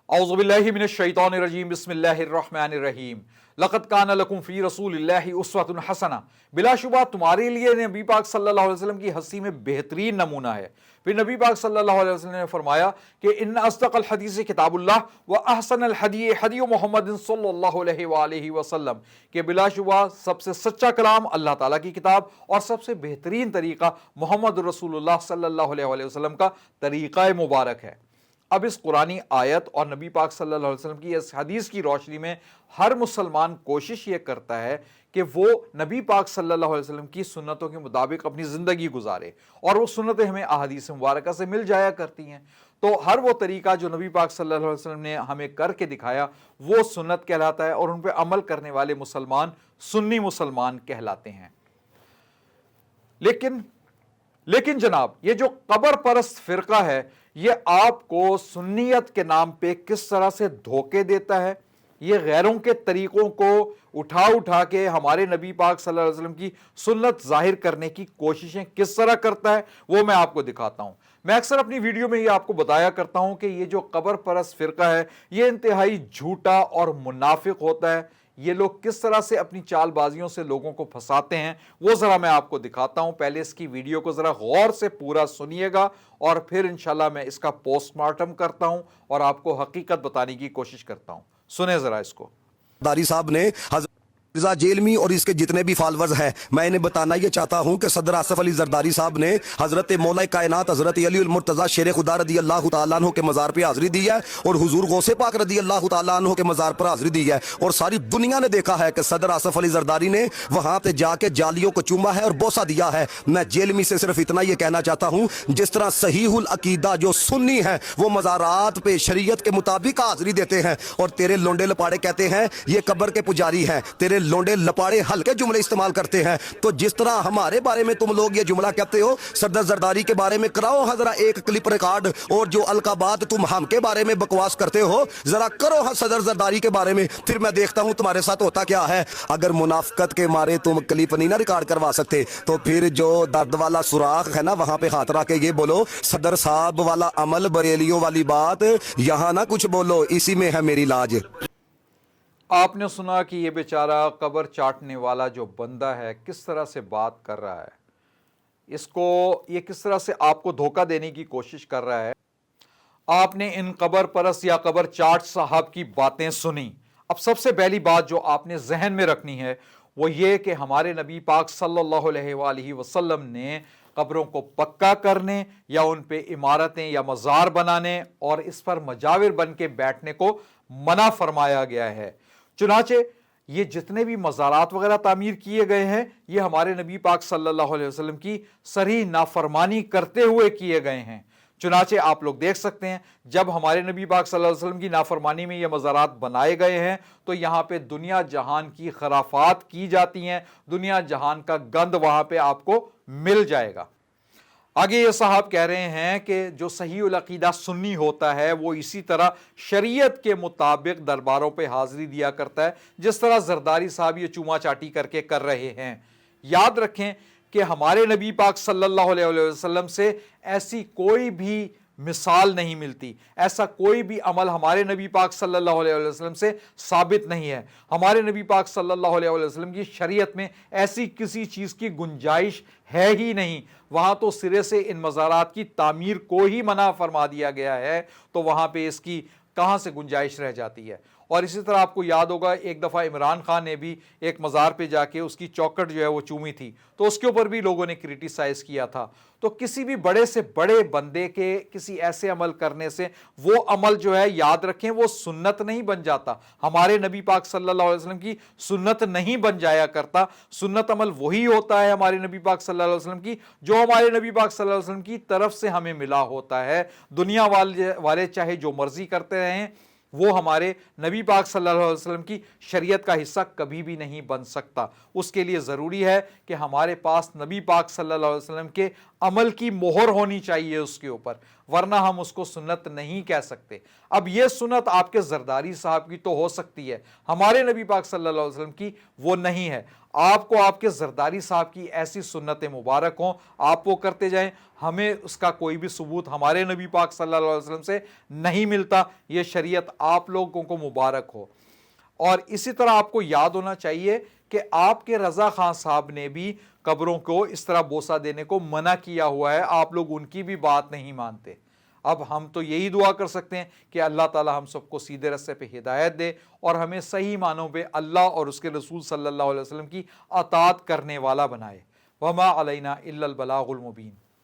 اعوذ باللہ من الشیطان الرجیم بسم اللہ الرحمن الرحیم لقد کان لکم فی رسول اللہ اسوۃ حسنہ، بلا شبہ تمہارے لیے نبی پاک صلی اللہ علیہ وسلم کی ہستی میں بہترین نمونہ ہے۔ پھر نبی پاک صلی اللہ علیہ وسلم نے فرمایا کہ ان اصدق الحدیث کتاب اللہ و احسن الحدی حدی محمد صلی اللہ علیہ وآلہ وسلم، کہ بلا شبہ سب سے سچا کلام اللہ تعالیٰ کی کتاب اور سب سے بہترین طریقہ محمد رسول اللہ صلی اللہ علیہ وآلہ وسلم کا طریقہ مبارک ہے۔ اب اس قرآنی آیت اور نبی پاک صلی اللہ علیہ وسلم کی اس حدیث کی روشنی میں ہر مسلمان کوشش یہ کرتا ہے کہ وہ نبی پاک صلی اللہ علیہ وسلم کی سنتوں کے مطابق اپنی زندگی گزارے، اور وہ سنتیں ہمیں احادیث مبارکہ سے مل جایا کرتی ہیں۔ تو ہر وہ طریقہ جو نبی پاک صلی اللہ علیہ وسلم نے ہمیں کر کے دکھایا وہ سنت کہلاتا ہے، اور ان پہ عمل کرنے والے مسلمان سنی مسلمان کہلاتے ہیں۔ لیکن جناب، یہ جو قبر پرست فرقہ ہے یہ آپ کو سنیت کے نام پہ کس طرح سے دھوکے دیتا ہے، یہ غیروں کے طریقوں کو اٹھا کے ہمارے نبی پاک صلی اللہ علیہ وسلم کی سنت ظاہر کرنے کی کوششیں کس طرح کرتا ہے، وہ میں آپ کو دکھاتا ہوں۔ میں اکثر اپنی ویڈیو میں یہ آپ کو بتایا کرتا ہوں کہ یہ جو قبر پرست فرقہ ہے یہ انتہائی جھوٹا اور منافق ہوتا ہے۔ یہ لوگ کس طرح سے اپنی چال بازیوں سے لوگوں کو پھنساتے ہیں وہ ذرا میں آپ کو دکھاتا ہوں۔ پہلے اس کی ویڈیو کو ذرا غور سے پورا سنیے گا، اور پھر انشاءاللہ میں اس کا پوسٹ مارٹم کرتا ہوں اور آپ کو حقیقت بتانے کی کوشش کرتا ہوں۔ سنیں ذرا اس کو۔ داری صاحب نے رضا جیلمی اور اس کے جتنے بھی فالورز ہیں، میں انہیں بتانا یہ چاہتا ہوں کہ صدر آصف علی زرداری صاحب نے حضرت مولا کائنات حضرت علی المرتضیٰ شیر خدا رضی اللہ تعالیٰ عنہ کے مزار پہ حاضری دی ہے، اور حضور غوث پاک رضی اللہ تعالیٰ عنہ کے مزار پر حاضری دی ہے، اور ساری دنیا نے دیکھا ہے کہ صدر آصف علی زرداری نے وہاں پہ جا کے جالیوں کو چوما ہے اور بوسہ دیا ہے۔ میں جیلمی سے صرف اتنا یہ کہنا چاہتا ہوں، جس طرح صحیح العقیدہ جو سنی ہے وہ مزارات پہ شریعت کے مطابق حاضری دیتے ہیں، اور تیرے لونڈے لپاڑے کہتے ہیں یہ قبر کے پجاری ہیں، تیرے لونڈے لپاڑے ہلکے جملے استعمال کرتے ہیں۔ تو جس طرح ہمارے بارے میں تم لوگ یہ جملہ کہتے ہو صدر زرداری کے بارے میں، کراؤ ذرا ایک کلپ ریکارڈ، اور جو القابات تم ہم کے بارے میں بکواس کرتے ہو ذرا کرو صدر زرداری کے بارے میں، پھر میں دیکھتا ہوں تمہارے ساتھ ہوتا کیا ہے۔ اگر منافقت کے مارے تم کلپ نہیں نہ ریکارڈ کروا سکتے تو پھر جو درد والا سوراخ ہے نا وہاں پہ ہاتھ رکھ کے یہ بولو صدر صاحب والا عمل، بریلیوں والی بات یہاں نہ کچھ بولو، اسی میں ہے میری لاج۔ آپ نے سنا کہ یہ بیچارہ قبر چاٹنے والا جو بندہ ہے کس طرح سے بات کر رہا ہے، اس کو یہ کس طرح سے آپ کو دھوکہ دینے کی کوشش کر رہا ہے۔ آپ نے ان قبر پرست یا قبر چاٹ صاحب کی باتیں سنی۔ اب سب سے پہلی بات جو آپ نے ذہن میں رکھنی ہے وہ یہ کہ ہمارے نبی پاک صلی اللہ علیہ وآلہ وسلم نے قبروں کو پکا کرنے یا ان پہ عمارتیں یا مزار بنانے اور اس پر مجاور بن کے بیٹھنے کو منع فرمایا گیا ہے۔ چنانچہ یہ جتنے بھی مزارات وغیرہ تعمیر کیے گئے ہیں یہ ہمارے نبی پاک صلی اللہ علیہ وسلم کی صریح نافرمانی کرتے ہوئے کیے گئے ہیں۔ چنانچہ آپ لوگ دیکھ سکتے ہیں جب ہمارے نبی پاک صلی اللہ علیہ وسلم کی نافرمانی میں یہ مزارات بنائے گئے ہیں تو یہاں پہ دنیا جہان کی خرافات کی جاتی ہیں، دنیا جہان کا گند وہاں پہ آپ کو مل جائے گا۔ آگے یہ صاحب کہہ رہے ہیں کہ جو صحیح العقیدہ سنی ہوتا ہے وہ اسی طرح شریعت کے مطابق درباروں پہ حاضری دیا کرتا ہے جس طرح زرداری صاحب یہ چوما چاٹی کر کے کر رہے ہیں۔ یاد رکھیں کہ ہمارے نبی پاک صلی اللہ علیہ وسلم سے ایسی کوئی بھی مثال نہیں ملتی، ایسا کوئی بھی عمل ہمارے نبی پاک صلی اللہ علیہ وسلم سے ثابت نہیں ہے۔ ہمارے نبی پاک صلی اللہ علیہ وسلم کی شریعت میں ایسی کسی چیز کی گنجائش ہے ہی نہیں۔ وہاں تو سرے سے ان مزارات کی تعمیر کو ہی منع فرما دیا گیا ہے، تو وہاں پہ اس کی کہاں سے گنجائش رہ جاتی ہے۔ اور اسی طرح آپ کو یاد ہوگا ایک دفعہ عمران خان نے بھی ایک مزار پہ جا کے اس کی چوکٹ جو ہے وہ چومی تھی، تو اس کے اوپر بھی لوگوں نے کرٹیسائز کیا تھا۔ تو کسی بھی بڑے سے بڑے بندے کے کسی ایسے عمل کرنے سے وہ عمل جو ہے یاد رکھیں وہ سنت نہیں بن جاتا، ہمارے نبی پاک صلی اللہ علیہ وسلم کی سنت نہیں بن جایا کرتا۔ سنت عمل وہی ہوتا ہے ہمارے نبی پاک صلی اللہ علیہ وسلم کی جو ہمارے نبی پاک صلی اللہ علیہ وسلم کی طرف سے ہمیں ملا ہوتا ہے۔ دنیا والے چاہے جو مرضی کرتے رہیں وہ ہمارے نبی پاک صلی اللہ علیہ وسلم کی شریعت کا حصہ کبھی بھی نہیں بن سکتا۔ اس کے لیے ضروری ہے کہ ہمارے پاس نبی پاک صلی اللہ علیہ وسلم کے عمل کی مہر ہونی چاہیے اس کے اوپر، ورنہ ہم اس کو سنت نہیں کہہ سکتے۔ اب یہ سنت آپ کے زرداری صاحب کی تو ہو سکتی ہے، ہمارے نبی پاک صلی اللہ علیہ وسلم کی وہ نہیں ہے۔ آپ کو آپ کے زرداری صاحب کی ایسی سنت مبارک ہوں، آپ وہ کرتے جائیں، ہمیں اس کا کوئی بھی ثبوت ہمارے نبی پاک صلی اللہ علیہ وسلم سے نہیں ملتا، یہ شریعت آپ لوگوں کو مبارک ہو۔ اور اسی طرح آپ کو یاد ہونا چاہیے کہ آپ کے رضا خان صاحب نے بھی قبروں کو اس طرح بوسہ دینے کو منع کیا ہوا ہے، آپ لوگ ان کی بھی بات نہیں مانتے۔ اب ہم تو یہی دعا کر سکتے ہیں کہ اللہ تعالی ہم سب کو سیدھے رستے پہ ہدایت دے اور ہمیں صحیح معنوں پہ اللہ اور اس کے رسول صلی اللہ علیہ وسلم کی اطاعت کرنے والا بنائے۔ وما علینا الا البلاغ المبین۔